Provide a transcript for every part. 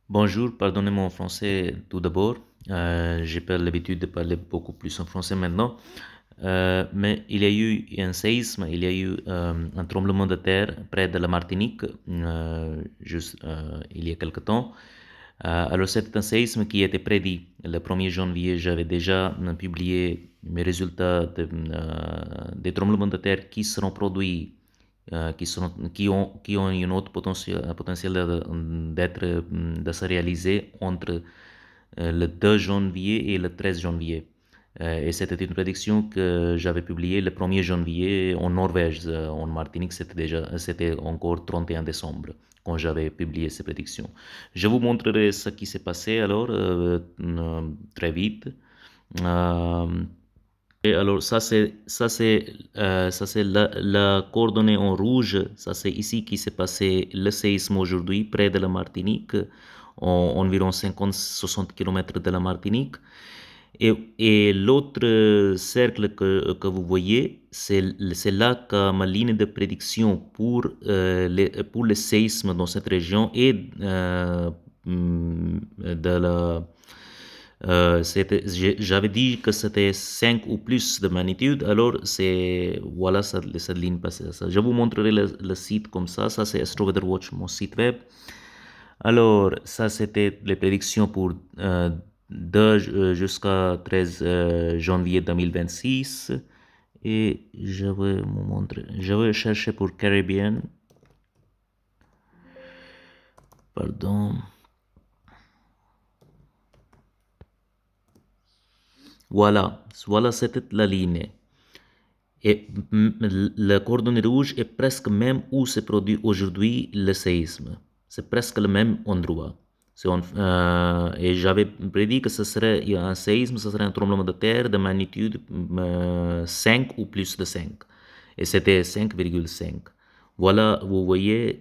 Bonjour, pardonnez mon français tout d'abord. J'ai pas l'habitude de parler beaucoup plus en français maintenant. Mais il y a eu un séisme, il y a eu un tremblement de terre près de la Martinique il y a quelque temps. Alors c'est un séisme qui était prédit. Le 1er janvier, j'avais déjà publié mes résultats des tremblements de terre qui seront produits qui ont une autre potentiel de se réaliser entre le 2 janvier et le 13 janvier. Et c'était une prédiction que j'avais publiée le 1er janvier en Norvège. En Martinique, c'était encore 31 décembre quand j'avais publié ces prédictions. Je vous montrerai ce qui s'est passé alors très vite. Euh, et alors ça c'est la coordonnée en rouge. Ça c'est ici qui s'est passé le séisme aujourd'hui près de la Martinique, environ 50-60 kilomètres de la Martinique. Et l'autre cercle que vous voyez, c'est là que ma ligne de prédiction pour les séismes dans cette région est de la j'avais dit que c'était 5 ou plus de magnitude, alors voilà, cette ligne passée. Je vous montrerai le site comme ça c'est Astroweather Watch, mon site web. Alors, ça c'était les prédictions pour jusqu'à 13 janvier 2026. Et je vais vous montrer, je vais chercher pour Caribbean, pardon. Voilà, c'était la ligne. Et la coordonnée rouge est presque même où se produit aujourd'hui le séisme. C'est presque le même endroit. Et j'avais prédit que ce serait un séisme, ce serait un tremblement de terre de magnitude 5 ou plus de 5. Et c'était 5,5. Voilà, vous voyez,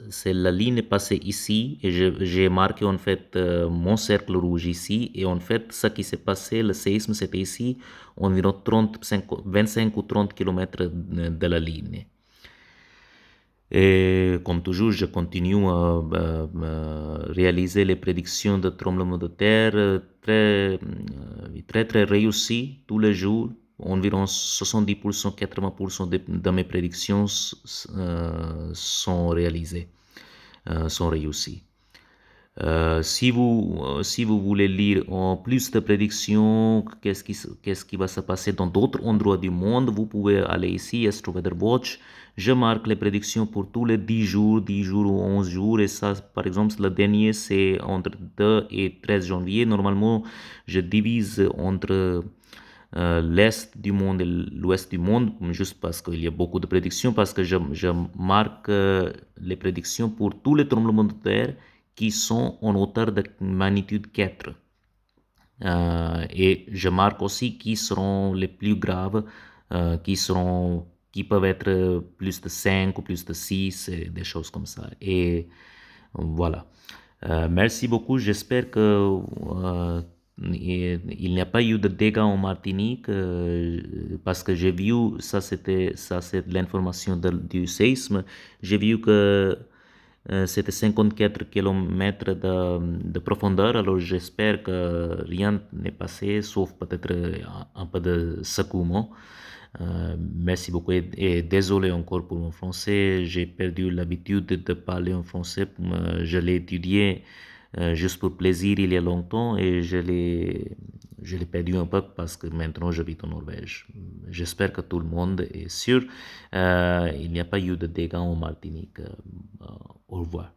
c'est la ligne passée ici et j'ai marqué en fait mon cercle rouge ici et en fait ce qui s'est passé, le séisme c'était ici, environ 25 ou 30 kilomètres de la ligne. Et comme toujours, je continue à réaliser les prédictions de tremblements de terre très réussies tous les jours. Environ 70%, 80% de mes prédictions sont réalisées, sont réussies. Si vous voulez lire en plus de prédictions, qu'est-ce qui va se passer dans d'autres endroits du monde, vous pouvez aller ici, Astro Weather Watch. Je marque les prédictions pour tous les 10 jours ou 11 jours. Et ça, par exemple, le dernier, c'est entre 2 et 13 janvier. Normalement, je divise entre l'Est du monde et l'Ouest du monde, juste parce qu'il y a beaucoup de prédictions, parce que je marque les prédictions pour tous les tremblements de terre qui sont en hauteur de magnitude 4. Et je marque aussi qui seront les plus graves, qui peuvent être plus de 5 ou plus de 6, et des choses comme ça. Et voilà. Merci beaucoup. J'espère que il n'y a pas eu de dégâts en Martinique parce que j'ai vu ça c'est l'information du séisme. J'ai vu que c'était 54 kilomètres de profondeur, alors j'espère que rien n'est passé, sauf peut-être un peu de secouement. Merci beaucoup et désolé encore pour mon français. J'ai perdu l'habitude de parler en français. Je l'ai étudié juste pour plaisir il y a longtemps et je l'ai perdu un peu parce que maintenant j'habite en Norvège. J'espère que tout le monde est sûr. Il n'y a pas eu de dégâts en Martinique. Au revoir.